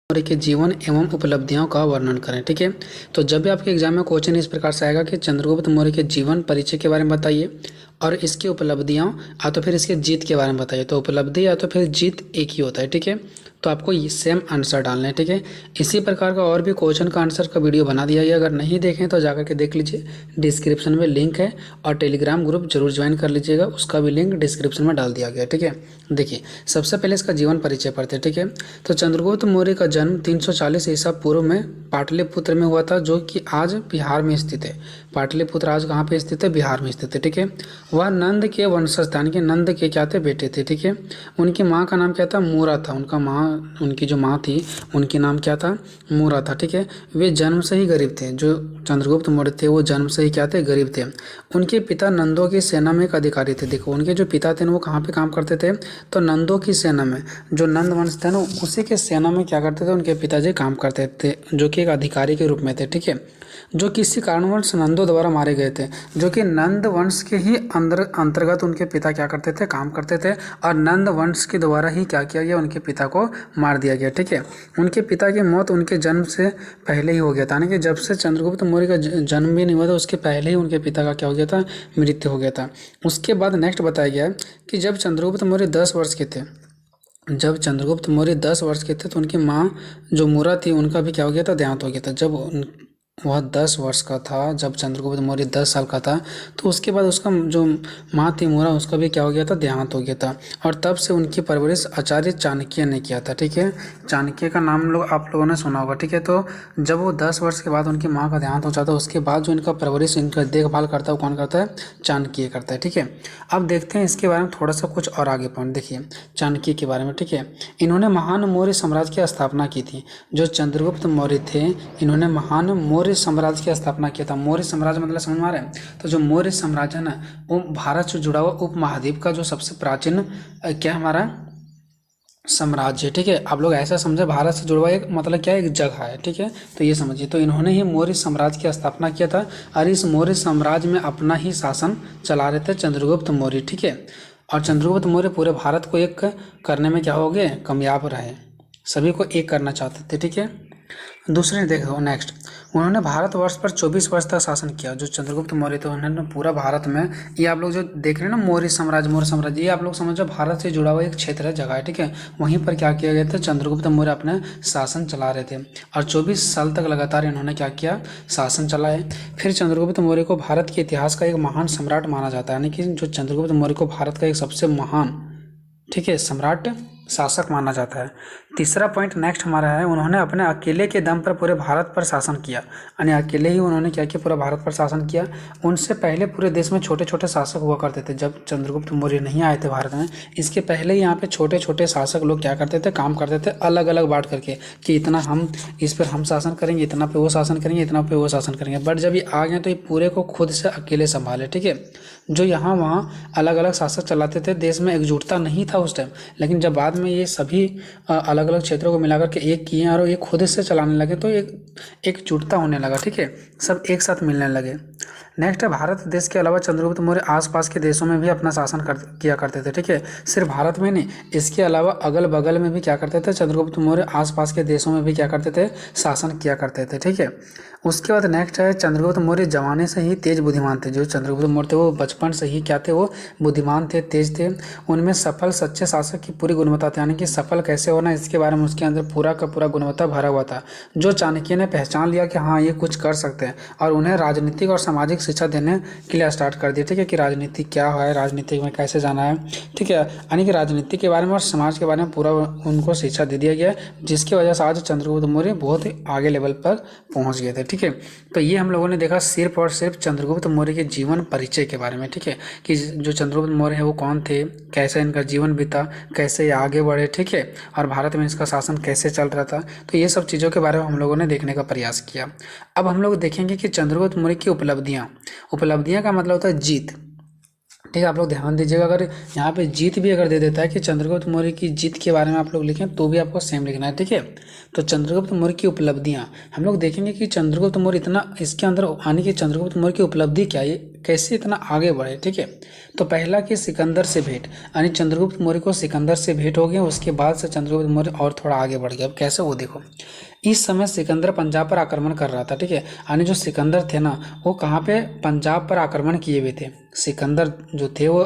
मौर्य के जीवन एवं उपलब्धियों का वर्णन करें। ठीक है, तो जब भी आपके एग्जाम में क्वेश्चन इस प्रकार से आएगा कि चंद्रगुप्त मौर्य के जीवन परिचय के बारे में बताइए और इसकी उपलब्धियां या तो फिर इसके जीत के बारे में बताइए, तो उपलब्धि या तो फिर जीत एक ही होता है। ठीक है, तो आपको ये सेम आंसर डालना है। ठीक है, इसी प्रकार का और भी क्वेश्चन का आंसर का वीडियो बना दिया गया, अगर नहीं देखें तो जाकर के देख लीजिए, डिस्क्रिप्शन में लिंक है, और टेलीग्राम ग्रुप जरूर ज्वाइन कर लीजिएगा, उसका भी लिंक डिस्क्रिप्शन में डाल दिया गया। ठीक है, देखिए सबसे पहले इसका जीवन परिचय पढ़ते हैं। ठीक है, तो चंद्रगुप्त मौर्य का जन्म 340 ईसा पूर्व में पाटलिपुत्र में हुआ था, जो कि आज बिहार में स्थित है। पाटलिपुत्र आज कहाँ पे स्थित है? बिहार में स्थित है। ठीक है, वह नंद के वंशज थे, यानी कि नंद के क्या थे? बेटे थे। ठीक है, उनकी माँ का नाम क्या था? मूरा था। उनकी जो माँ थी उनकी नाम क्या था? मूरा था। ठीक है, वे जन्म से ही गरीब थे। जो चंद्रगुप्त मौर्य थे वो जन्म से ही क्या थे? गरीब थे। उनके पिता नंदों की सेना में एक अधिकारी थे। देखो उनके जो पिता थे वो कहाँ पे काम करते थे? तो नंदों की सेना में, जो नंद वंश थे ना उसी के सेना में क्या करते थे? उनके पिताजी काम करते थे, जो कि एक अधिकारी के रूप में थे। ठीक है, जो किसी कारणवश नंदों द्वारा मारे गए थे, जो कि नंद वंश के ही अंतर्गत उनके पिता क्या करते थे? काम करते थे, और नंद वंश के द्वारा ही क्या किया गया? उनके पिता को मार दिया गया। ठीक है, उनके पिता की मौत उनके जन्म से पहले ही हो गया था, यानी कि जब से चंद्रगुप्त मौर्य का जन्म भी नहीं हुआ था उसके पहले ही उनके पिता का क्या हो गया था? मृत्यु हो गया था। उसके बाद नेक्स्ट बताया गया कि जब चंद्रगुप्त मौर्य 10 वर्ष के थे, जब चंद्रगुप्त मौर्य 10 वर्ष के थे तो उनकी माँ जो मूरा थी उनका भी क्या हो गया था? देहांत हो गया था। जब वह 10 वर्ष का था, जब चंद्रगुप्त मौर्य 10 साल का था, तो उसके बाद उसका जो माँ थी मूरा उसका भी क्या हो गया था? देहांत हो गया था। और तब से उनकी परवरिश आचार्य चाणक्य ने किया था। ठीक है, चाणक्य का नाम आप लोगों ने सुना होगा। ठीक है, तो जब वो 10 वर्ष के बाद उनकी माँ का देहांत हो जाता है उसके बाद जो इनका परवरिश, इनका देखभाल करता है वो कौन करता है? चाणक्य करता है। ठीक है, अब देखते हैं इसके बारे में थोड़ा सा कुछ और आगे पॉइंट। देखिए चाणक्य के बारे में। ठीक है, इन्होंने महान मौर्य साम्राज्य की स्थापना की थी। जो चंद्रगुप्त मौर्य थे इन्होंने महान मौर्य साम्राज्य की स्थापना किया था। मौर्य साम्राज्य मतलब समझ में आ रहा है? तो जो मौर्य साम्राज्य है ना वो भारत से जुड़ा हुआ उपमहाद्वीप का जो सबसे प्राचीन क्या हमारा साम्राज्य। ठीक है, आप लोग ऐसा समझे भारत से जुड़ा हुआ एक मतलब क्या है? एक जगह है। ठीक है, तो ये समझिए, तो इन्होंने ही मौर्य साम्राज्य की स्थापना किया था, और इस मौर्य साम्राज्य में अपना ही शासन चला रहे थे चंद्रगुप्त मौर्य। ठीक है, और चंद्रगुप्त मौर्य पूरे भारत को एक करने में क्या हो गए? कामयाब रहे, सभी को एक करना चाहते थे। ठीक है, दूसरे देखो नेक्स्ट, उन्होंने भारतवर्ष पर 24 वर्ष तक शासन किया। जो चंद्रगुप्त मौर्य थे उन्होंने पूरा भारत में, ये आप लोग जो देख रहे हैं ना मौर्य साम्राज्य, ये आप लोग समझो भारत से जुड़ा हुआ एक क्षेत्र है, जगह है। ठीक है, वहीं पर क्या किया गया था? चंद्रगुप्त मौर्य अपने शासन चला रहे थे, और 24 साल तक लगातार इन्होंने क्या किया? शासन चलाए। फिर चंद्रगुप्त मौर्य को भारत के इतिहास का एक महान सम्राट माना जाता है, यानी कि जो चंद्रगुप्त मौर्य को भारत का एक सबसे महान, ठीक है, सम्राट शासक माना जाता है। तीसरा पॉइंट नेक्स्ट हमारा है, उन्होंने अपने अकेले के दम पर पूरे भारत पर शासन किया, यानी अकेले ही उन्होंने क्या किया? पूरा भारत पर शासन किया। उनसे पहले पूरे देश में छोटे छोटे शासक हुआ करते थे। जब चंद्रगुप्त मौर्य नहीं आए थे भारत में, इसके पहले ही यहाँ पे छोटे छोटे शासक लोग क्या करते थे? काम करते थे अलग अलग बांट करके, कि इतना हम इस पर हम शासन करेंगे, इतना पे वो शासन करेंगे, इतना पे वो शासन करेंगे। बट जब ये आ गए तो ये पूरे को खुद से अकेले संभाले। ठीक है, जो यहाँ वहाँ अलग अलग शासक चलाते थे, देश में एकजुटता नहीं था उस टाइम, लेकिन जब बाद में ये सभी अलग अलग क्षेत्रों को मिलाकर के एक किए और ये खुद से चलाने लगे तो एकजुटता होने लगा। ठीक है, सब एक साथ मिलने लगे। नेक्स्ट है, भारत देश के अलावा चंद्रगुप्त मौर्य आसपास के देशों में भी अपना शासन किया करते थे। ठीक है, सिर्फ भारत में नहीं, इसके अलावा अगल बगल में भी क्या करते थे? चंद्रगुप्त मौर्य आसपास के देशों में भी क्या करते थे? शासन किया करते थे। ठीक है, उसके बाद नेक्स्ट है, चंद्रगुप्त मौर्य जमाने से ही तेज बुद्धिमान थे। जो चंद्रगुप्त मौर्य थे वो बचपन से ही क्या थे? वो बुद्धिमान थे, तेज थे। उनमें सफल सच्चे शासक की पूरी गुणवत्ता थी, यानी कि सफल कैसे होना इसके बारे में उसके अंदर पूरा का पूरा गुणवत्ता भरा हुआ था। जो चाणक्य ने पहचान लिया कि हाँ ये कुछ कर सकते हैं, और उन्हें राजनीतिक और सामाजिक शिक्षा देने के लिए स्टार्ट कर दिया। ठीक है, कि राजनीति क्या है, राजनीति में कैसे जाना है। ठीक है, यानी कि राजनीति के बारे में और समाज के बारे में पूरा उनको शिक्षा दे दिया गया, जिसकी वजह से आज चंद्रगुप्त मौर्य बहुत ही आगे लेवल पर पहुंच गए थे। ठीक है, तो ये हम लोगों ने देखा सिर्फ और सिर्फ चंद्रगुप्त मौर्य के जीवन परिचय के बारे में। ठीक है, कि जो चंद्रगुप्त मौर्य है वो कौन थे, कैसे इनका जीवन बीता, कैसे ये आगे बढ़े। ठीक है, और भारत में इसका शासन कैसे चल रहा था, तो ये सब चीज़ों के बारे में हम लोगों ने देखने का प्रयास किया। अब हम लोग देखेंगे कि चंद्रगुप्त मौर्य की उपलब्धियाँ का मतलब होता है जीत। ठीक है, आप लोग ध्यान दीजिएगा, अगर यहाँ पे जीत भी अगर दे देता है कि चंद्रगुप्त मौर्य की जीत के बारे में आप लोग लिखें तो भी आपको सेम लिखना है। ठीक है, तो चंद्रगुप्त मौर्य की उपलब्धियाँ हम लोग देखेंगे कि चंद्रगुप्त मौर्य इतना इसके अंदर आने की चंद्रगुप्त मौर्य की उपलब्धि क्या है, कैसे इतना आगे बढ़े, ठीक है। तो पहला कि सिकंदर से भेंट, यानी चंद्रगुप्त मौर्य को सिकंदर से भेंट हो गया, उसके बाद से चंद्रगुप्त मौर्य और थोड़ा आगे बढ़ गया। अब कैसे, वो देखो। इस समय सिकंदर पंजाब पर आक्रमण कर रहा था, ठीक है। यानी जो सिकंदर थे ना, वो कहाँ पे, पंजाब पर आक्रमण किए हुए थे। सिकंदर जो थे वो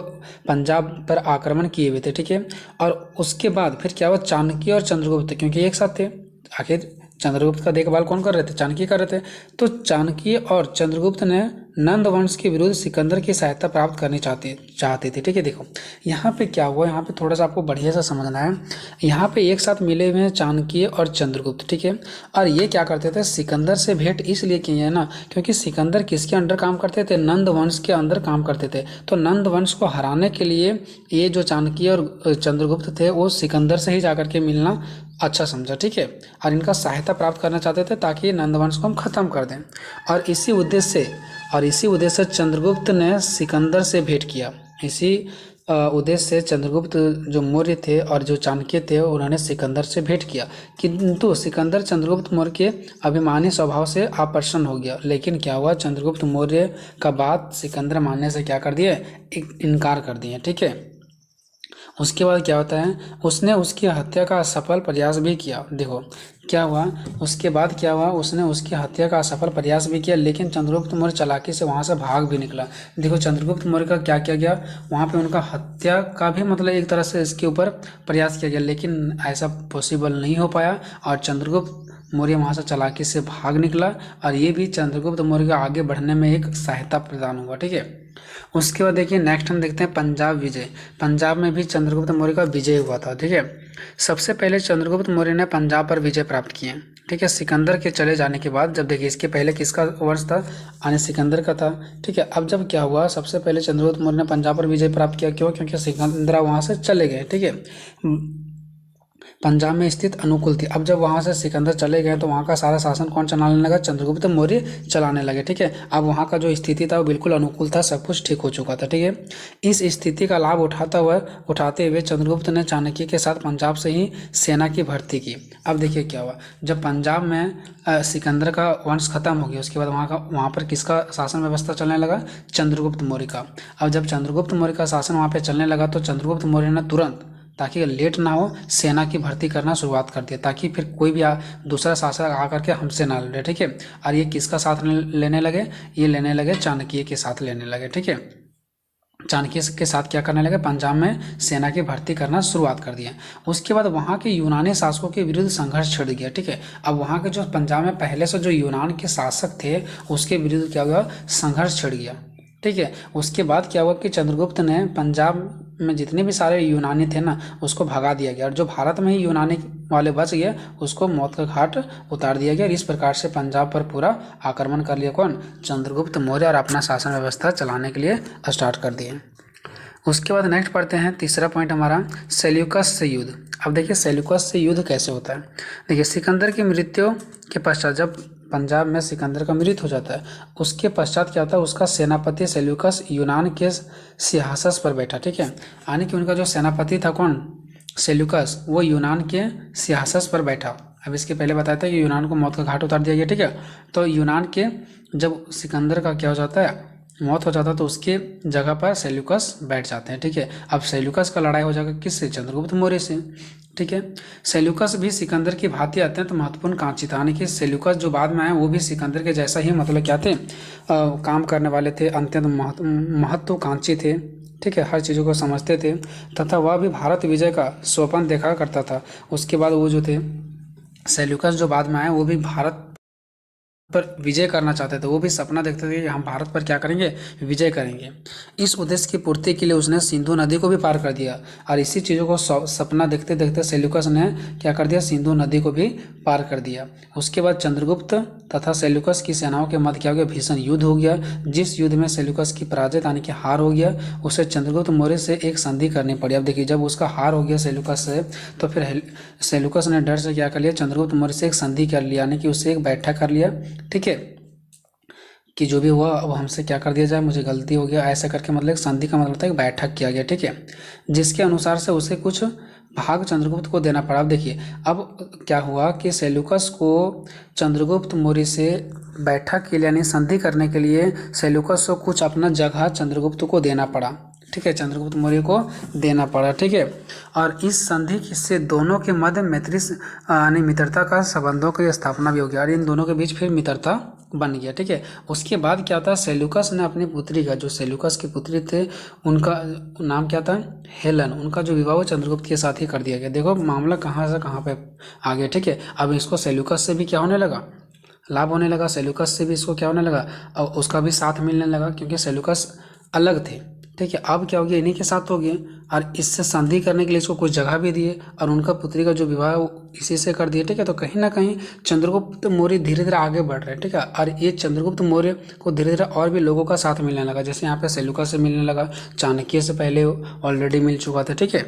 पंजाब पर आक्रमण किए हुए थे, ठीक है। और उसके बाद फिर क्या हुआ, चाणक्य और चंद्रगुप्त, क्योंकि एक साथ थे, आखिर चंद्रगुप्त का देखभाल कौन कर रहे थे, चाणक्य कर रहे थे। तो चाणक्य और चंद्रगुप्त ने नंद वंश के विरुद्ध सिकंदर की सहायता प्राप्त करनी चाहते थे, ठीक है। देखो यहाँ पे क्या हुआ, यहाँ पे थोड़ा सा आपको बढ़िया से समझना है। यहाँ पे एक साथ मिले हुए हैं चाणक्य और चंद्रगुप्त, ठीक है। और ये क्या करते थे, सिकंदर से भेंट इसलिए किए हैं ना, क्योंकि सिकंदर किसके अंडर काम करते थे, नंद वंश के अंदर काम करते थे। तो नंद वंश को हराने के लिए ये जो चाणक्य और चंद्रगुप्त थे, वो सिकंदर से ही जाकर के मिलना अच्छा समझा, ठीक है। और इनका सहायता प्राप्त करना चाहते थे ताकि नंदवंश को हम खत्म कर दें। और इसी उद्देश्य से चंद्रगुप्त ने सिकंदर से भेंट किया। इसी उद्देश्य से चंद्रगुप्त जो मौर्य थे और जो चाणक्य थे, उन्होंने सिकंदर से भेंट किया। किंतु सिकंदर चंद्रगुप्त मौर्य के अभिमानी स्वभाव से अप्रसन्न हो गया। लेकिन क्या हुआ, चंद्रगुप्त मौर्य का बात सिकंदर मानने से क्या कर दिए, इनकार कर दिए, ठीक है। उसके बाद क्या होता है, उसने उसकी हत्या का असफल प्रयास भी किया। देखो क्या हुआ, उसके बाद क्या हुआ, उसने उसकी हत्या का असफल प्रयास भी किया, लेकिन चंद्रगुप्त मौर्य चालाकी से वहां से भाग भी निकला। देखो चंद्रगुप्त मौर्य का क्या किया गया, वहां पे उनका हत्या का भी मतलब एक तरह से इसके ऊपर प्रयास किया गया, लेकिन ऐसा पॉसिबल नहीं हो पाया और चंद्रगुप्त मौर्य वहां से चालाकी से भाग निकला। और ये भी चंद्रगुप्त मौर्य का आगे बढ़ने में एक सहायता प्रदान हुआ, ठीक है। उसके बाद देखिए नेक्स्ट हम देखते हैं पंजाब विजय। पंजाब में भी चंद्रगुप्त मौर्य का विजय हुआ था, ठीक है। सबसे पहले चंद्रगुप्त मौर्य ने पंजाब पर विजय प्राप्त किए, ठीक है, सिकंदर के चले जाने के बाद। जब देखिए इसके पहले किसका वंश था, यानी सिकंदर का था, ठीक है। अब जब क्या हुआ, सबसे पहले चंद्रगुप्त मौर्य ने पंजाब पर विजय प्राप्त किया, क्यों, क्योंकि सिकंदर वहां से चले गए, ठीक है। पंजाब में स्थित अनुकूल थी। अब जब वहां से सिकंदर चले गए तो वहां का सारा शासन कौन चलाने लगा, चंद्रगुप्त मौर्य चलाने लगे, ठीक है। अब वहां का जो स्थिति था वो बिल्कुल अनुकूल था, सब कुछ ठीक हो चुका था, ठीक है। इस स्थिति का लाभ उठाते हुए चंद्रगुप्त ने चाणक्य के साथ पंजाब से ही सेना की भर्ती की। अब देखिए क्या हुआ, जब पंजाब में सिकंदर का वंश खत्म हो गया, उसके बाद वहाँ पर किसका शासन व्यवस्था चलने लगा, चंद्रगुप्त मौर्य का। अब जब चंद्रगुप्त मौर्य का शासन वहाँ पे चलने लगा तो चंद्रगुप्त मौर्य ने तुरंत, ताकि लेट ना हो, सेना की भर्ती करना शुरुआत कर दिया, ताकि फिर कोई भी दूसरा शासक आकर के हमसे ना लड़े, ठीक है। और ये किसका साथ लेने लगे, ये लेने लगे चाणक्य के साथ लेने लगे, ठीक है। चाणक्य के साथ क्या करने लगे, पंजाब में सेना की भर्ती करना शुरुआत कर दिया। उसके बाद वहाँ के यूनानी शासकों के विरुद्ध संघर्ष छिड़ गया, ठीक है। अब वहाँ के जो पंजाब में पहले से जो यूनान के शासक थे, उसके विरुद्ध क्या हुआ, संघर्ष छिड़ गया, ठीक है। उसके बाद क्या हुआ कि चंद्रगुप्त ने पंजाब में जितने भी सारे यूनानी थे ना, उसको भगा दिया गया, और जो भारत में ही यूनानी वाले बच गए उसको मौत का घाट उतार दिया गया। इस प्रकार से पंजाब पर पूरा आक्रमण कर लिया कौन, चंद्रगुप्त मौर्य, और अपना शासन व्यवस्था चलाने के लिए स्टार्ट कर दिए। उसके बाद नेक्स्ट पढ़ते हैं, तीसरा पॉइंट हमारा सेल्यूकस से युद्ध। अब देखिए सेल्यूकस से युद्ध कैसे होता है। देखिए सिकंदर की मृत्यु के पश्चात, जब पंजाब में सिकंदर का मृत्यु हो जाता है, उसके पश्चात क्या होता है, उसका सेनापति सेल्यूकस यूनान के सिंहासन पर बैठा, ठीक है। यानी कि उनका जो सेनापति था कौन, सेल्यूकस, वो यूनान के सिंहासन पर बैठा। अब इसके पहले बताया था कि यूनान को मौत का घाट उतार दिया गया, ठीक है। तो यूनान के जब सिकंदर का क्या हो जाता है, मौत हो जाता है, तो उसके जगह पर सेल्यूकस बैठ जाते हैं, ठीक है। अब सेल्यूकस का लड़ाई हो जाएगा किससे, चंद्रगुप्त मौर्य से, ठीक है। सेल्यूकस भी सिकंदर की भांति अत्यंत महत्वपूर्ण कांची था, यानी कि सेल्यूकस जो बाद में आए वो भी सिकंदर के जैसा ही मतलब क्या थे, काम करने वाले थे, अत्यंत महत्वाकांक्षी थे, ठीक है, हर चीज़ों को समझते थे, तथा वह भी भारत विजय का स्वप्न देखा करता था। उसके बाद वो जो थे सेल्यूकस जो बाद में आए, वो भी भारत पर विजय करना चाहते थे, वो भी सपना देखते थे कि हम भारत पर क्या करेंगे, विजय करेंगे। इस उद्देश्य की पूर्ति के लिए उसने सिंधु नदी को भी पार कर दिया, और इसी चीज़ों को सपना देखते देखते सेल्यूकस ने क्या कर दिया, सिंधु नदी को भी पार कर दिया। उसके बाद चंद्रगुप्त तथा सेल्यूकस की सेनाओं के मध्य क्या हो गया, भीषण युद्ध हो गया। जिस युद्ध में सेल्यूकस की पराजय यानी कि हार हो गया, उसे चंद्रगुप्त मौर्य से एक संधि करनी पड़ी। अब देखिए जब उसका हार हो गया सेल्यूकस से, तो फिर सेल्यूकस ने डर से क्या कर लिया, चंद्रगुप्त मौर्य से एक संधि कर लिया, यानी कि उससे एक बैठक कर लिया, ठीक है, कि जो भी हुआ अब हमसे क्या कर दिया जाए, मुझे गलती हो गया, ऐसा करके मतलब संधि का मतलब था कि बैठक किया गया, ठीक है। जिसके अनुसार से उसे कुछ भाग चंद्रगुप्त को देना पड़ा। अब देखिए अब क्या हुआ कि सेल्यूकस को चंद्रगुप्त मौर्य से बैठक के लिए यानी संधि करने के लिए सेल्यूकस को कुछ अपना जगह चंद्रगुप्त को देना पड़ा। ठीक है, चंद्रगुप्त मौर्य को देना पड़ा। ठीक है, और इस संधि से दोनों के मध्य मैत्री यानी मित्रता का संबंधों की स्थापना भी हो गया और इन दोनों के बीच फिर मित्रता बन गया। ठीक है, उसके बाद क्या था, सेल्यूकस ने अपनी पुत्री का, जो सेल्यूकस की पुत्री थे उनका नाम क्या था, हेलन, उनका जो विवाह वो चंद्रगुप्त के साथ ही कर दिया गया। देखो मामला कहाँ से कहाँ पे आ गया। ठीक है, अब इसको सेल्यूकस से भी क्या होने लगा, लाभ होने लगा, सेल्यूकस से भी इसको क्या होने लगा, और उसका भी साथ मिलने लगा क्योंकि सेल्यूकस अलग थे। ठीक है, अब क्या हो गया, इन्हीं के साथ हो गया और इससे संधि करने के लिए इसको कुछ जगह भी दिए और उनका पुत्री का जो विवाह इसी से कर दिया। ठीक है, तो कहीं ना कहीं चंद्रगुप्त मौर्य धीरे धीरे आगे बढ़ रहे हैं। ठीक है, और ये चंद्रगुप्त मौर्य को धीरे धीरे और भी लोगों का साथ मिलने लगा, जैसे यहाँ पे सेल्यूकस से मिलने लगा, चाणक्य से पहले ऑलरेडी मिल चुका था। ठीक है,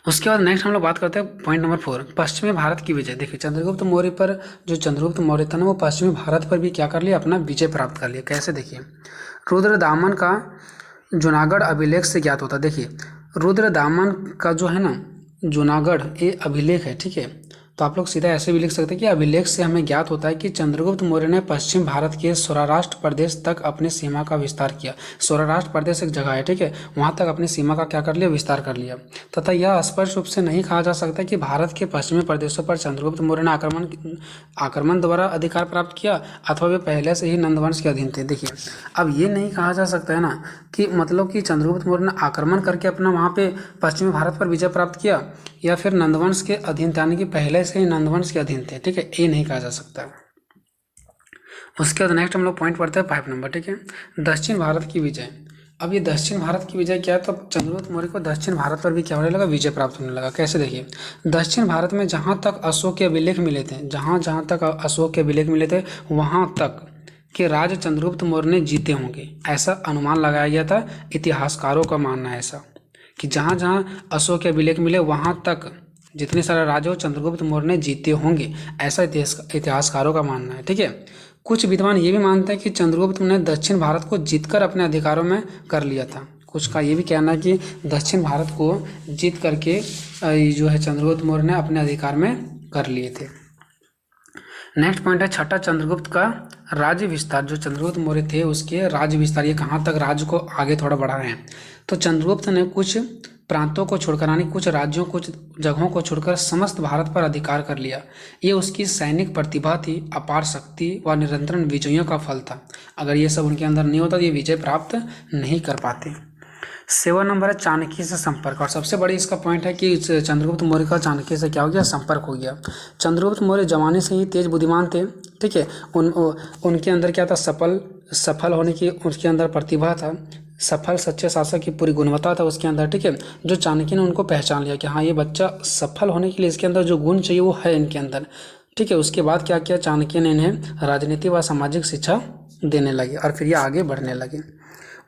उसके बाद नेक्स्ट हम लोग बात करते हैं पॉइंट नंबर 4, पश्चिमी भारत की विजय। देखिए चंद्रगुप्त मौर्य पर, जो चंद्रगुप्त मौर्य था ना, वो पश्चिमी भारत पर भी क्या कर लिया, अपना विजय प्राप्त कर लिया। कैसे, देखिए रुद्रदामन का जूनागढ़ अभिलेख से ज्ञात होता है। देखिए रुद्रदामन का जो है ना जूनागढ़, ये अभिलेख है। ठीक है, तो आप लोग सीधा ऐसे भी लिख सकते हैं कि अभिलेख से हमें ज्ञात होता है कि चंद्रगुप्त मौर्य ने पश्चिम भारत के सौराष्ट्र प्रदेश तक अपनी सीमा का विस्तार किया। सौराष्ट्र प्रदेश एक जगह है। ठीक है, वहां तक अपनी सीमा का क्या कर लिया, विस्तार कर लिया। तथा यह स्पष्ट रूप से नहीं कहा जा सकता कि भारत के पश्चिमी प्रदेशों पर चंद्रगुप्त मौर्य ने आक्रमण द्वारा अधिकार प्राप्त किया अथवा वे पहले से ही नंदवंश के अधीन थे। देखिए अब ये नहीं कहा जा सकता है ना कि मतलब कि चंद्रगुप्त मौर्य ने आक्रमण करके अपना वहाँ पे पश्चिमी भारत पर विजय प्राप्त किया या फिर नंदवंश के अधीन थे, यानी कि पहले से ही नंदवंश के अधीन थे। ठीक है, ये नहीं कहा जा सकता। उसके बाद नेक्स्ट हम लोग पॉइंट पढ़ते हैं 5 नंबर। ठीक है, दक्षिण भारत की विजय। अब ये दक्षिण भारत की विजय क्या है, तो चंद्रगुप्त मौर्य को दक्षिण भारत पर भी क्या होने लगा, विजय प्राप्त होने लगा। कैसे, देखिए दक्षिण भारत में जहाँ तक अशोक के अभिलेख मिले थे, जहाँ तक अशोक के अभिलेख मिले थे वहाँ तक के राज चंद्रगुप्त मौर्य ने जीते होंगे, ऐसा अनुमान लगाया गया था। इतिहासकारों का मानना है ऐसा कि जहाँ जहाँ अशोक के अभिलेख मिले वहाँ तक जितने सारे राजा चंद्रगुप्त मौर्य ने जीते होंगे, ऐसा इतिहासकारों का मानना है। ठीक है, कुछ विद्वान ये भी मानते हैं कि चंद्रगुप्त ने दक्षिण भारत को जीतकर अपने अधिकारों में कर लिया था। कुछ का ये भी कहना है कि दक्षिण भारत को जीत करके जो है चंद्रगुप्त मौर्य ने अपने अधिकार में कर लिए थे। नेक्स्ट पॉइंट है छठा, चंद्रगुप्त का राज्य विस्तार। जो चंद्रगुप्त मौर्य थे उसके राज्य विस्तार, ये कहाँ तक राज्य को आगे थोड़ा बढ़ा रहे हैं। तो चंद्रगुप्त ने कुछ प्रांतों को छोड़कर यानी कुछ राज्यों, कुछ जगहों को छोड़कर समस्त भारत पर अधिकार कर लिया। ये उसकी सैनिक प्रतिभा थी, अपार शक्ति व निरंतर विजयों का फल था। अगर ये सब उनके अंदर नहीं होता तो ये विजय प्राप्त नहीं कर पाते। 7 नंबर है चाणक्य से संपर्क। और सबसे बड़ी इसका पॉइंट है कि चंद्रगुप्त मौर्य का चाणक्य से क्या हो गया, संपर्क हो गया। चंद्रगुप्त मौर्य जमाने से ही तेज बुद्धिमान थे। ठीक है, उनके अंदर क्या था, सफल होने की उसके अंदर प्रतिभा था, सफल सच्चे शासक की पूरी गुणवत्ता था उसके अंदर। ठीक है, जो चाणक्य ने उनको पहचान लिया कि हाँ ये बच्चा सफल होने के लिए इसके अंदर जो गुण चाहिए वो है इनके अंदर। ठीक है, उसके बाद क्या किया, चाणक्य ने इन्हें राजनीति व सामाजिक शिक्षा देने लगे और फिर ये आगे बढ़ने लगे।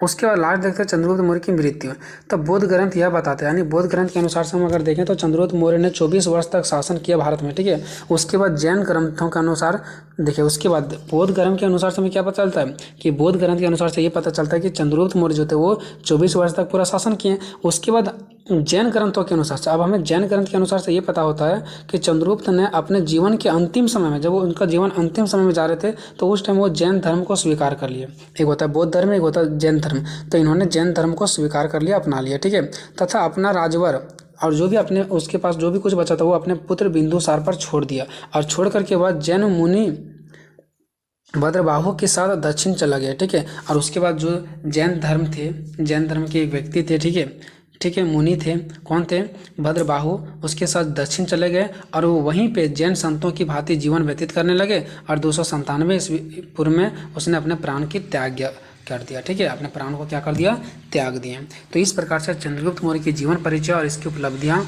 उसके बाद लास्ट देखते हैं चंद्रगुप्त मौर्य की मृत्यु। तो बौद्ध ग्रंथ यह बताते हैं, यानी बौद्ध ग्रंथ के अनुसार से हम अगर देखें तो चंद्रगुप्त मौर्य ने 24 वर्ष तक शासन किया भारत में। ठीक है, उसके बाद जैन ग्रंथों के अनुसार देखिए, उसके बाद बौद्ध ग्रंथ के अनुसार से हमें क्या पता चलता है कि बौद्ध ग्रंथ के अनुसार से ये पता चलता है कि चंद्रगुप्त मौर्य जो थे वो 24 वर्ष तक पूरा शासन किए। उसके बाद जैन ग्रंथों के अनुसार से, अब हमें जैन ग्रंथ के अनुसार से ये पता होता है कि चंद्रगुप्त ने अपने जीवन के अंतिम समय में, जब वो उनका जीवन अंतिम समय में जा रहे थे तो उस टाइम वो जैन धर्म को स्वीकार कर लिए। एक होता है बौद्ध धर्म, एक होता है जैन धर्म। तो इन्होंने जैन धर्म को स्वीकार कर लिया, अपना लिया। ठीक है, तथा अपना राजवर और जो भी अपने उसके पास जो भी कुछ बचा था वो अपने पुत्र बिंदुसार पर छोड़ दिया और छोड़ करके बाद जैन मुनि भद्रबाहु के साथ दक्षिण चला गया। ठीक है, और उसके बाद जो जैन धर्म थे, जैन धर्म के एक व्यक्ति थे। ठीक है, मुनि थे, कौन थे, भद्रबाहु, उसके साथ दक्षिण चले गए और वो वहीं पे जैन संतों की भांति जीवन व्यतीत करने लगे और 297 ईस्वी पूर्व में उसने अपने प्राण की त्याग कर दिया। ठीक है, अपने प्राण को क्या कर दिया, त्याग दिए। तो इस प्रकार से चंद्रगुप्त मौर्य की जीवन परिचय और इसकी उपलब्धियां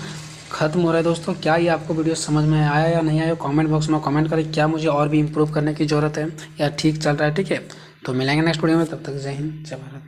खत्म हो रहा है। दोस्तों क्या ये आपको वीडियो समझ में आया या नहीं आया, कमेंट बॉक्स में कमेंट करें। क्या मुझे और भी इम्प्रूव करने की ज़रूरत है या ठीक चल रहा है। ठीक है, तो मिलेंगे नेक्स्ट वीडियो में, तब तक जय हिंद जय भारत।